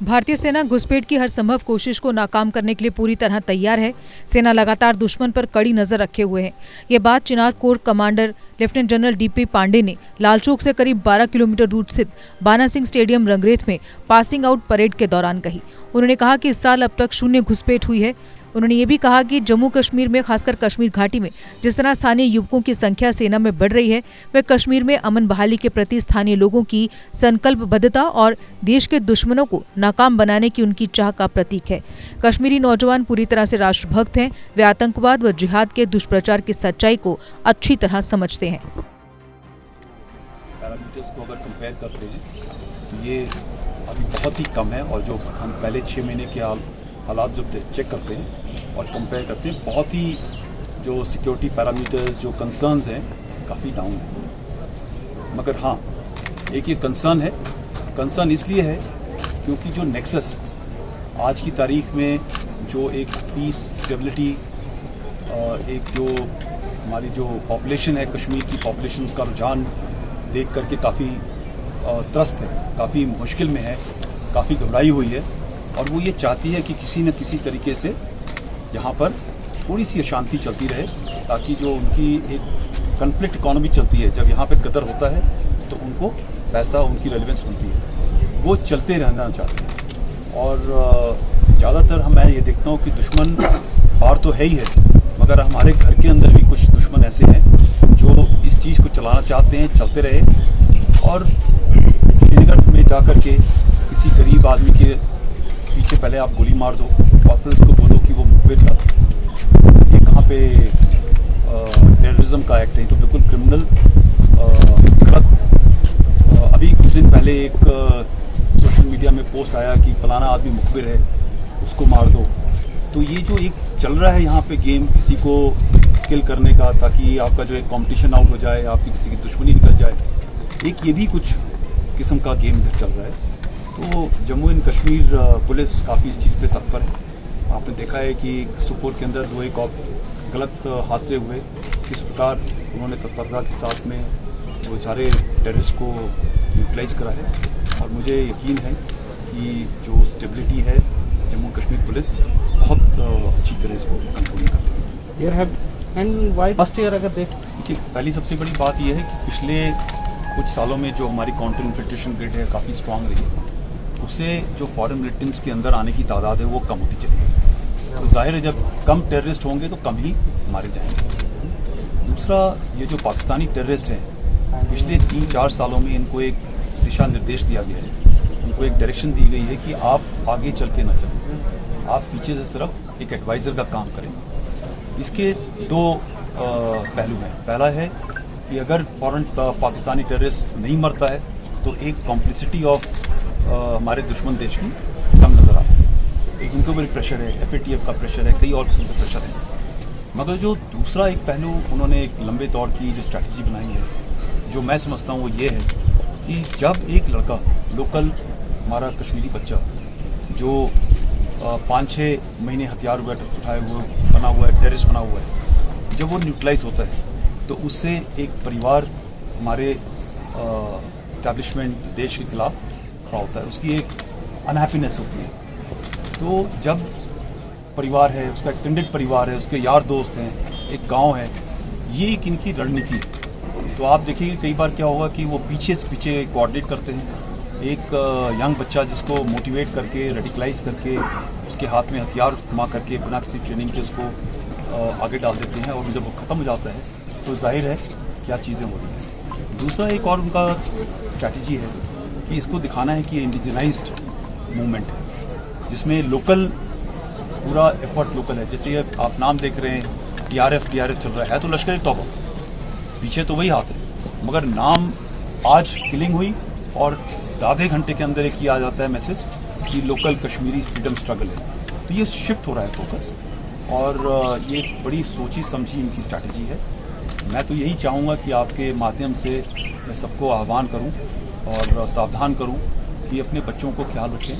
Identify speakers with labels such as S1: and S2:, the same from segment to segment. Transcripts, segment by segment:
S1: भारतीय सेना घुसपैठ की हर संभव कोशिश को नाकाम करने के लिए पूरी तरह तैयार है। सेना लगातार दुश्मन पर कड़ी नजर रखे हुए है। ये बात Chinar corps commander lieutenant general DP Pande ने लालचौक से करीब 12 किलोमीटर दूर स्थित बाना सिंह स्टेडियम रंगरेथ में पासिंग आउट परेड के दौरान कही। उन्होंने कहा कि इस साल अब तक 0 घुसपैठ हुई है। उन्होंने ये भी कहा कि जम्मू कश्मीर में, खासकर कश्मीर घाटी में जिस तरह स्थानीय युवकों की संख्या सेना में बढ़ रही है, वह कश्मीर में अमन बहाली के प्रति स्थानीय लोगों की संकल्पबद्धता और देश के दुश्मनों को नाकाम बनाने की उनकी चाह का प्रतीक है। कश्मीरी नौजवान पूरी तरह से राष्ट्रभक्त हैं। वे आतंकवाद व जिहाद के दुष्प्रचार की सच्चाई को अच्छी तरह समझते हैं।
S2: पैरामीटर्स को अगर कंपेयर करते हैं तो ये अभी बहुत ही कम है, और जो हम पहले 6 महीने के हालात जो चेक करते हैं और कंपेयर करते हैं, बहुत ही जो सिक्योरिटी पैरामीटर्स, जो कंसर्न्स हैं, काफ़ी डाउन है। मगर हाँ, एक ये कंसर्न है। कंसर्न इसलिए है क्योंकि जो नेक्सस आज की तारीख में जो एक पीस, स्टेबिलिटी, एक जो हमारी जो पॉपुलेशन है, कश्मीर की पॉपुलेशन, उसका रुझान देख करके काफ़ी त्रस्त है, काफ़ी मुश्किल में है, काफ़ी घबराई हुई है, और वो ये चाहती है कि किसी न किसी तरीके से यहाँ पर थोड़ी सी अशांति चलती रहे, ताकि जो उनकी एक कन्फ्लिक्ट इकोनॉमी चलती है, जब यहाँ पे कदर होता है तो उनको पैसा, उनकी रेलेवेंस मिलती है, वो चलते रहना चाहते हैं। और ज़्यादातर मैं ये देखता हूँ कि दुश्मन बाहर तो है ही है, मगर हमारे घर के अंदर भी कुछ दुश्मन ऐसे हैं जो इस चीज़ को चलाना चाहते हैं, चलते रहे, और श्रीनगर में जा कर के किसी गरीब आदमी के पीछे पहले आप गोली मार दो और फिर उसको बोलो कि वो मुखबिर था। ये कहाँ पे टेररिज्म का एक्ट है, तो बिल्कुल क्रिमिनल, गलत। अभी कुछ दिन पहले एक सोशल मीडिया में पोस्ट आया कि फलाना आदमी मुखबिर है, उसको मार दो। तो ये जो एक चल रहा है यहाँ पे गेम, किसी को किल करने का, ताकि आपका जो एक कॉम्पिटिशन आउट हो जाए, आपकी किसी की दुश्मनी निकल जाए, एक ये भी कुछ किस्म का गेम इधर चल रहा है। तो जम्मू एंड कश्मीर पुलिस काफ़ी इस चीज़ पे तत्पर है। आपने देखा है कि सुपोर के अंदर 2 एक गलत हादसे हुए, किस प्रकार उन्होंने तत्परता के साथ में वो सारे टेररिस्ट को न्यूट्रलाइज करा है, और मुझे यकीन है कि जो स्टेबिलिटी है, जम्मू कश्मीर पुलिस बहुत अच्छी तरह इसको कंट्रोल कर रही है।
S3: एंड वाई फर्स्ट ईयर अगर
S2: देखिए, पहली सबसे बड़ी बात यह है कि पिछले कुछ सालों में जो हमारी काउंटर इन्फिल्ट्रेशन ग्रिड है काफ़ी स्ट्रांग रही है, उससे जो फॉरेन मिलिटेंट्स के अंदर आने की तादाद है वो कम होती चली गई। तो जाहिर है जब कम टेररिस्ट होंगे तो कम ही मारे जाएंगे। दूसरा, ये जो पाकिस्तानी टेररिस्ट हैं, पिछले 3-4 सालों में इनको एक दिशा निर्देश दिया गया है, उनको एक डायरेक्शन दी गई है कि आप आगे चल के ना चलें, आप पीछे से सिर्फ एक एडवाइज़र का काम करें। इसके 2 पहलू हैं। पहला है कि अगर फॉरेन पाकिस्तानी टेररिस्ट नहीं मरता है तो एक कॉम्प्लिसिटी ऑफ हमारे दुश्मन देश की कम नज़र आती है। एक उनके ऊपर प्रेशर है, FATF का प्रेशर है, कई और किस्म का प्रेशर है। मगर जो दूसरा एक पहलू उन्होंने एक लंबे दौर की जो स्ट्रैटेजी बनाई है, जो मैं समझता हूँ वो ये है कि जब एक लड़का, लोकल हमारा कश्मीरी बच्चा जो 5-6 महीने हथियार उठाए हुए बना हुआ है, टेररिस्ट बना हुआ है, जब वो न्यूट्रलाइज होता है तो उससे एक परिवार हमारे इस्टेब्लिशमेंट देश के खिलाफ खड़ा होता है, उसकी एक अनहैप्पीनेस होती है। तो जब परिवार है, उसका एक्सटेंडेड परिवार है, उसके यार दोस्त हैं, एक गांव है, ये एक इनकी रणनीति। तो आप देखिए कई बार क्या होगा कि वो पीछे से पीछे कोऑर्डिनेट करते हैं। एक यंग बच्चा जिसको मोटिवेट करके, रेडिकलाइज करके, उसके हाथ में हथियार थमा करके बिना किसी ट्रेनिंग के उसको आगे डाल देते हैं, और जब वो ख़त्म हो जाता है तो जाहिर है क्या चीज़ें हो रही हैं। दूसरा एक और उनका स्ट्रैटेजी है कि इसको दिखाना है कि इंडिजनाइज्ड मूवमेंट है, जिसमें लोकल पूरा एफर्ट लोकल है। जैसे ये आप नाम देख रहे हैं, TRF चल रहा है तो लश्कर तौबा, पीछे तो वही हाथ है, मगर नाम आज किलिंग हुई और आधे घंटे के अंदर एक ही आ जाता है मैसेज कि लोकल कश्मीरी फ्रीडम स्ट्रगल है। तो ये शिफ्ट हो रहा है फोकस, और ये बड़ी सोची समझी इनकी स्ट्रैटेजी है। मैं तो यही चाहूँगा कि आपके माध्यम से मैं सबको आह्वान करूँ और सावधान करूँ कि अपने बच्चों को ख्याल रखें,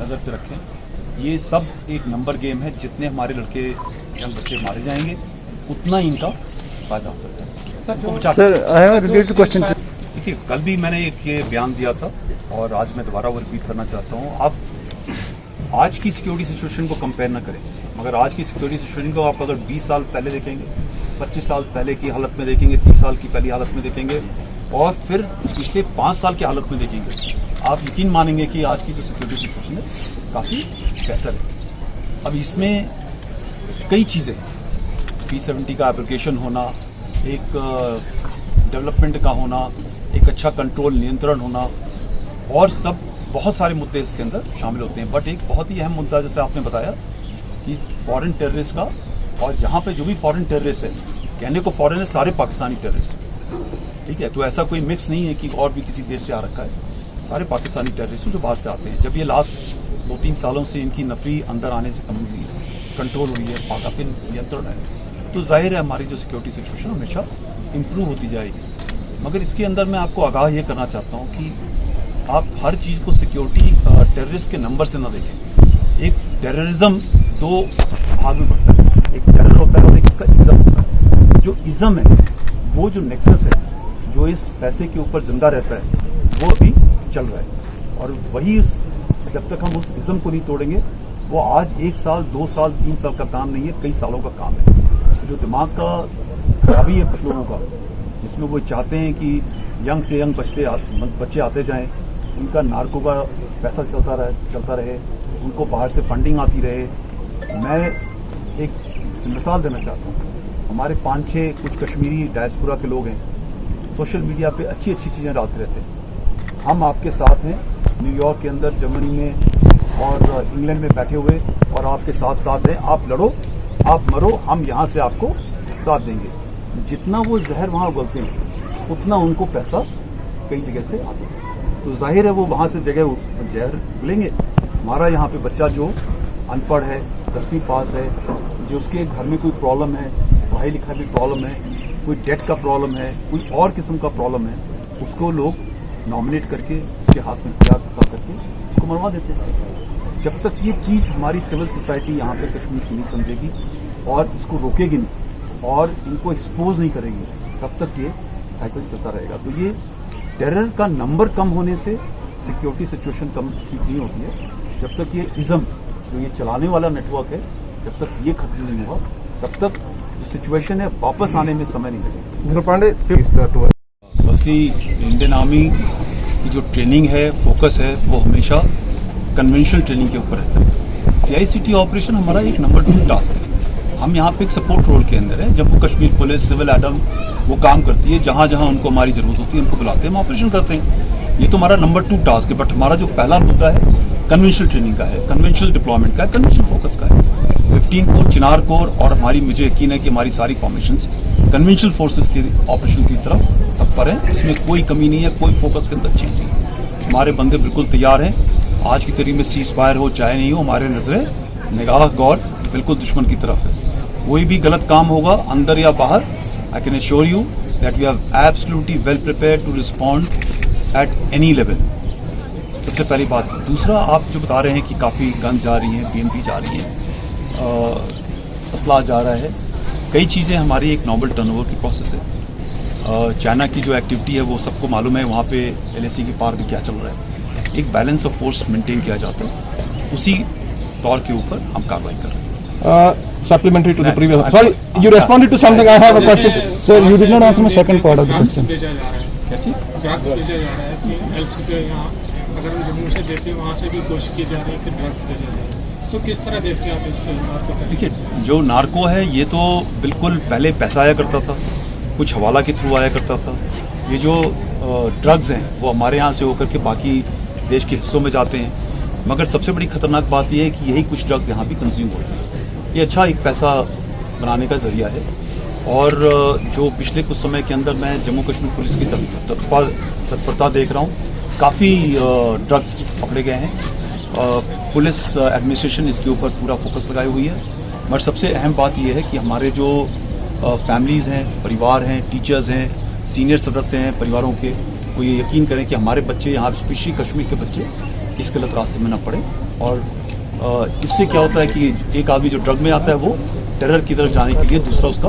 S2: नज़र पे रखें। ये सब एक नंबर गेम है, जितने हमारे लड़के यंग बच्चे मारे जाएंगे उतना ही इनका फ़ायदा होता है।
S3: Sir, I have a related question.
S2: देखिए, कल भी मैंने एक ये बयान दिया था और आज मैं दोबारा वो रिपीट करना चाहता हूँ। आप आज की सिक्योरिटी सिचुएशन को कंपेयर ना करें, मगर आज की सिक्योरिटी सिचुएशन को आप अगर 20 साल पहले देखेंगे, 25 साल पहले की हालत में देखेंगे, 30 साल की पहली हालत में देखेंगे और फिर पिछले 5 साल की हालत में देखेंगे, आप यकीन मानेंगे कि आज की जो सिक्योरिटी सिचुएशन है काफ़ी बेहतर है। अब इसमें कई चीज़ें हैं, P70 का एप्लीकेशन होना, एक डेवलपमेंट का होना, एक अच्छा कंट्रोल नियंत्रण होना और सब बहुत सारे मुद्दे इसके अंदर शामिल होते हैं। बट एक बहुत ही अहम मुद्दा जैसे आपने बताया कि फॉरेन टेररिस्ट का, और जहाँ पे जो भी फॉरेन टेररिस्ट है, कहने को फॉरेन है, सारे पाकिस्तानी टेररिस्ट हैं, ठीक है। तो ऐसा कोई मिक्स नहीं है कि और भी किसी देश से आ रखा है, सारे पाकिस्तानी टेररिस्ट जो बाहर से आते हैं। जब ये लास्ट 2-3 सालों से इनकी नफरी अंदर आने से कम हुई है, कंट्रोल हुई है, काफ़ी नियंत्रण है, तो जाहिर है हमारी जो सिक्योरिटी सिचुएशन हमेशा इम्प्रूव होती जाएगी। मगर इसके अंदर मैं आपको आगाह ये करना चाहता हूँ कि आप हर चीज़ को सिक्योरिटी टेररिस्ट के नंबर से ना देखें। एक टेररिज्म 2 भाग में बढ़ता है, एक टेरर होता है और एक इसका इज़म होता है। जो इज़म है, वो जो नेक्सस है, जो इस पैसे के ऊपर जिंदा रहता है, वो अभी चल रहा है। और वही जब तक हम उस इज़म को नहीं तोड़ेंगे, वो आज 1 साल, 2 साल, 3 साल का काम नहीं है, कई सालों का काम है। जो दिमाग का खराबी है कुछ लोगों का, जिसमें वो चाहते हैं कि यंग से यंग बच्चे आते जाएं, उनका नार्को का पैसा चलता रहे, उनको बाहर से फंडिंग आती रहे। मैं एक मिसाल देना चाहता हूँ, हमारे 5-6 कुछ कश्मीरी डायस्पोरा के लोग हैं, सोशल मीडिया पे अच्छी अच्छी चीज़ें डालते रहते हैं। हम आपके साथ हैं, न्यूयॉर्क के अंदर, जर्मनी में और इंग्लैंड में बैठे हुए, और आपके साथ हैं। आप लड़ो, आप मरो, हम यहाँ से आपको साथ देंगे। जितना वो जहर वहाँ उगलते हैं, उतना उनको पैसा कई जगह से आता है। तो जाहिर है वो वहाँ से जगह जहर उगलेंगे। हमारा यहाँ पे बच्चा जो अनपढ़ है, 10वीं पास है, जो उसके घर में कोई प्रॉब्लम है, पढ़ाई लिखाई में प्रॉब्लम है, कोई डेट का प्रॉब्लम है, कोई और किस्म का प्रॉब्लम है, उसको लोग नॉमिनेट करके उसके हाथ में हथियार फंसा करके उसको मरवा देते हैं। जब तक ये चीज़ हमारी सिविल सोसाइटी यहाँ पे कश्मीर की नहीं समझेगी और इसको रोकेगी नहीं और इनको एक्सपोज नहीं करेगी, तब तक ये साइकिल चलता रहेगा। तो ये टेरर का नंबर कम होने से सिक्योरिटी सिचुएशन कम ठीक नहीं होती है। जब तक ये इज़म जो ये चलाने वाला नेटवर्क है, जब तक ये खत्म नहीं होगा, तब तक जो सिचुएशन है वापस आने में समय नहीं लगेगा।
S3: पांडे,
S2: फर्स्टली इंडियन आर्मी की जो ट्रेनिंग है, फोकस है, वो हमेशा कन्वेंशनल ट्रेनिंग के ऊपर रहता है। CICT ऑपरेशन हमारा एक नंबर 2 टास्क है। हम यहाँ पे एक सपोर्ट रोल के अंदर है। Jammu Kashmir police, civil admin वो काम करती है, जहाँ जहाँ उनको हमारी जरूरत होती है उनको बुलाते हैं, हम ऑपरेशन करते हैं। ये तो हमारा नंबर 2 टास्क है। बट हमारा जो पहला मुद्दा है कन्वेंशनल ट्रेनिंग का है, कन्वेंशनल डिप्लॉयमेंट का है, कन्वेंशनल फोकस का है। 15 कोर, चिनार कोर और हमारी, मुझे यकीन है कि हमारी सारी फॉर्मेशंस कन्वेंशनल फोर्सेस के ऑपरेशन की तरफ तत्पर है। इसमें कोई कमी नहीं है, कोई फोकस के अंदर चेंज नहीं है। हमारे बंदे बिल्कुल तैयार हैं। आज की तारीख में सीज फायर हो चाहे नहीं हो, हमारे नजरें, निगाह, गौर बिल्कुल दुश्मन की तरफ है। कोई भी गलत काम होगा अंदर या बाहर, I can assure you that we have absolutely well prepared to respond at any level. सबसे पहली बात। दूसरा, आप जो बता रहे हैं कि काफ़ी गन जा रही हैं, BMP जा रही हैं, असला जा रहा है, कई चीज़ें हमारी एक नॉर्मल टर्नओवर की प्रोसेस है। चाइना की जो एक्टिविटी है वो सबको मालूम है, वहाँ पे LAC के पार भी क्या चल रहा है। एक बैलेंस ऑफ फोर्स मेंटेन किया जाता है, उसी तौर के ऊपर हम कार्रवाई कर रहे हैं।
S3: Supplementary to the previous. Sorry, you responded to something. I have a question. Sir, you did not answer my second part of the question.
S2: क्या चीज़?
S4: ड्रग्स भेजा जा रहा है कि LC के यहाँ, अगर जम्मू से देते वहाँ से भी कोशिश की जा रही है कि ड्रग्स भेजा जाए, तो किस तरह देखते हैं आप इस बात को?
S2: देखिए, जो नार्को है ये तो बिल्कुल पहले पैसा आया करता था, कुछ हवाला के थ्रू आया करता था। ये जो ड्रग्स हैं वो हमारे यहाँ से होकर के बाकी देश के हिस्सों में जाते हैं। मगर सबसे बड़ी खतरनाक बात यह है कि यही कुछ ड्रग्स यहाँ भी कंज्यूम होते हैं। ये अच्छा एक पैसा बनाने का जरिया है। और जो पिछले कुछ समय के अंदर मैं जम्मू कश्मीर पुलिस की तत्परता देख रहा हूँ, काफ़ी ड्रग्स पकड़े गए हैं। पुलिस एडमिनिस्ट्रेशन इसके ऊपर पूरा फोकस लगाई हुई है। मगर सबसे अहम बात यह है कि हमारे जो फैमिलीज़ हैं, परिवार हैं, टीचर्स हैं, सीनियर सदस्य हैं परिवारों के, वो ये यकीन करें कि हमारे बच्चे यहाँ स्पेशली कश्मीर के बच्चे इस गलत रास्ते में ना पड़े। और इससे क्या होता है कि एक आदमी जो ड्रग में आता है वो टेरर की तरफ जाने के लिए दूसरा उसका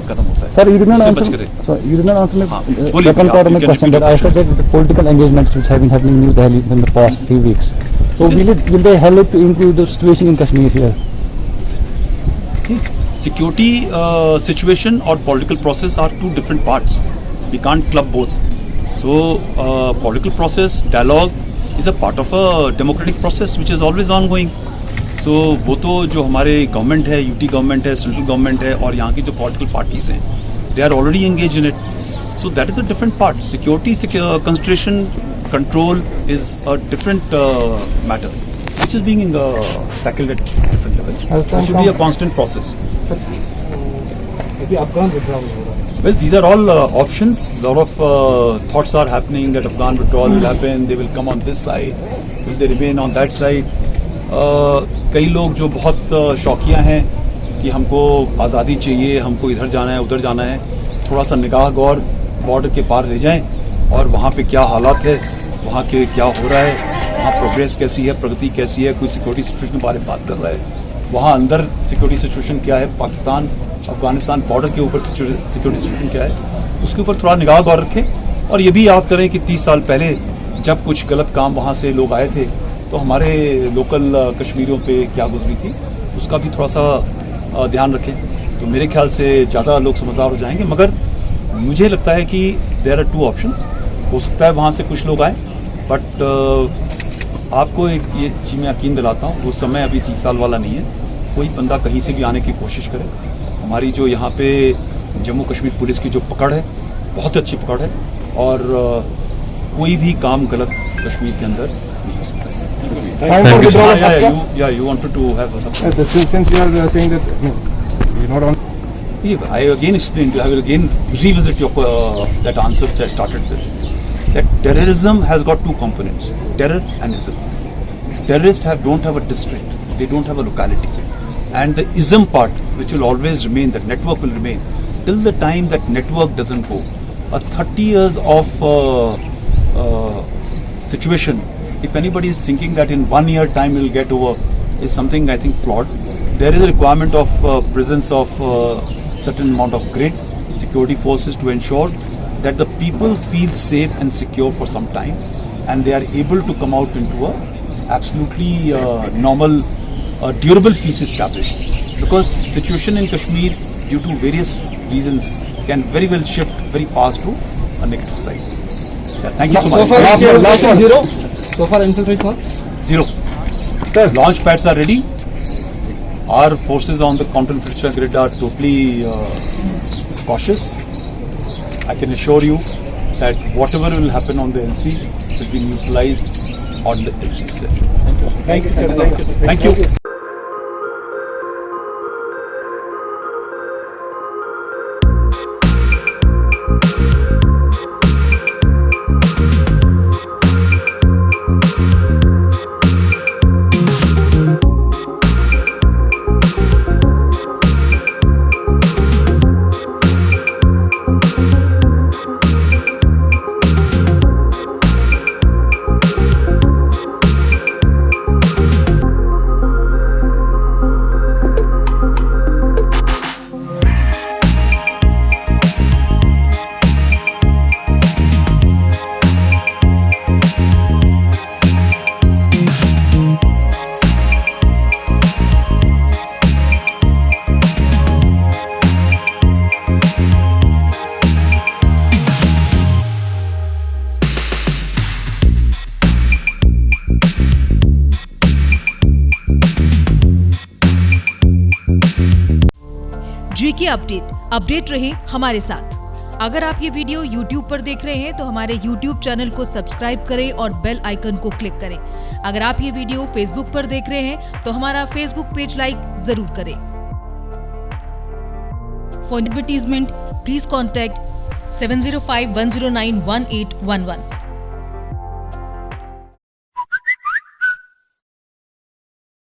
S2: कदम होता है।
S3: Sir, you did not answer. Sir, you did not answer my second part of my question. That I said that the political engagements which have been happening in New Delhi in the past few weeks. So will they help to improve the situation in Kashmir here?
S2: Security situation or political process are two different parts. We can't club both. So political process, dialogue is a part of a democratic process which is always ongoing. So वो तो जो हमारे government है, UT government है, central government है और यहाँ की जो पॉलिटिकल पार्टीज हैं, they are already engaged in it. So that is a different part. Security consideration control is a different matter, which is being tackled at different levels. It should be a constant process. Well, these are all options. A lot of thoughts are happening that Afghan withdrawal will happen. They will come on this side. Will they remain on that side? कई लोग जो बहुत शौकिया हैं कि हमको आज़ादी चाहिए, हमको इधर जाना है, उधर जाना है, थोड़ा सा निगाह गौर बॉर्डर के पार ले जाएं और वहाँ पे क्या हालात है, वहाँ के क्या हो रहा है, वहाँ प्रोग्रेस कैसी है, प्रगति कैसी है, कोई सिक्योरिटी सिचुएशन के बारे में बात कर रहा है, वहाँ अंदर सिक्योरिटी सिचुएशन क्या है, पाकिस्तान अफगानिस्तान बॉर्डर के ऊपर सिक्योरिटी सिचुएशन क्या है, उसके ऊपर थोड़ा निगाह गौर रखें। और ये भी याद करें कि 30 साल पहले जब कुछ गलत काम वहाँ से लोग आए थे तो हमारे लोकल कश्मीरियों पे क्या गुजरी थी, उसका भी थोड़ा सा ध्यान रखें। तो मेरे ख्याल से ज़्यादा लोग समझदार हो जाएंगे। मगर मुझे लगता है कि देयर आर 2 ऑप्शंस। हो सकता है वहाँ से कुछ लोग आए, बट आपको एक ये चीज़ मैं यकीन दिलाता हूँ, वो समय अभी 30 साल वाला नहीं है। कोई बंदा कहीं से भी आने की कोशिश करे। हमारी जो यहाँ पे जम्मू कश्मीर पुलिस की जो पकड़ है, बहुत अच्छी पकड़ है और कोई भी काम गलत कश्मीर के अंदर नहीं हो सकता है। You wanted to have something.
S3: Since you are saying that you're not on.
S2: I again explained. I will again revisit your that answer which I started with. That terrorism has got 2 components: terror and ism. Terrorists don't have a district. They don't have a locality. And the ism part, which will always remain, that network will remain till the time that network doesn't go. A 30 years of situation. If anybody is thinking that in 1 year time will get over, is something I think flawed. There is a requirement of presence of certain amount of grid security forces to ensure that the people feel safe and secure for some time, and they are able to come out into a absolutely normal, durable peace established. Because situation in Kashmir, due to various reasons, can very well shift very fast to a negative side. Yeah, thank you so much.
S3: Last one.
S5: Zero. So far infiltrate was?
S2: 0. Launch pads are ready. Our forces on the counter-infiltration grid are totally cautious. I can assure you that whatever will happen on the LC will be neutralized on the LC itself.
S3: Thank you, sir.
S2: Thank you.
S1: GK update रहे हमारे साथ। अगर आप ये video YouTube पर देख रहे हैं तो हमारे YouTube चैनल को सब्सक्राइब करें और बेल आइकन को क्लिक करें। अगर आप ये वीडियो Facebook पर देख रहे हैं तो हमारा Facebook पेज लाइक जरूर करें। For advertisement please contact 7051091811।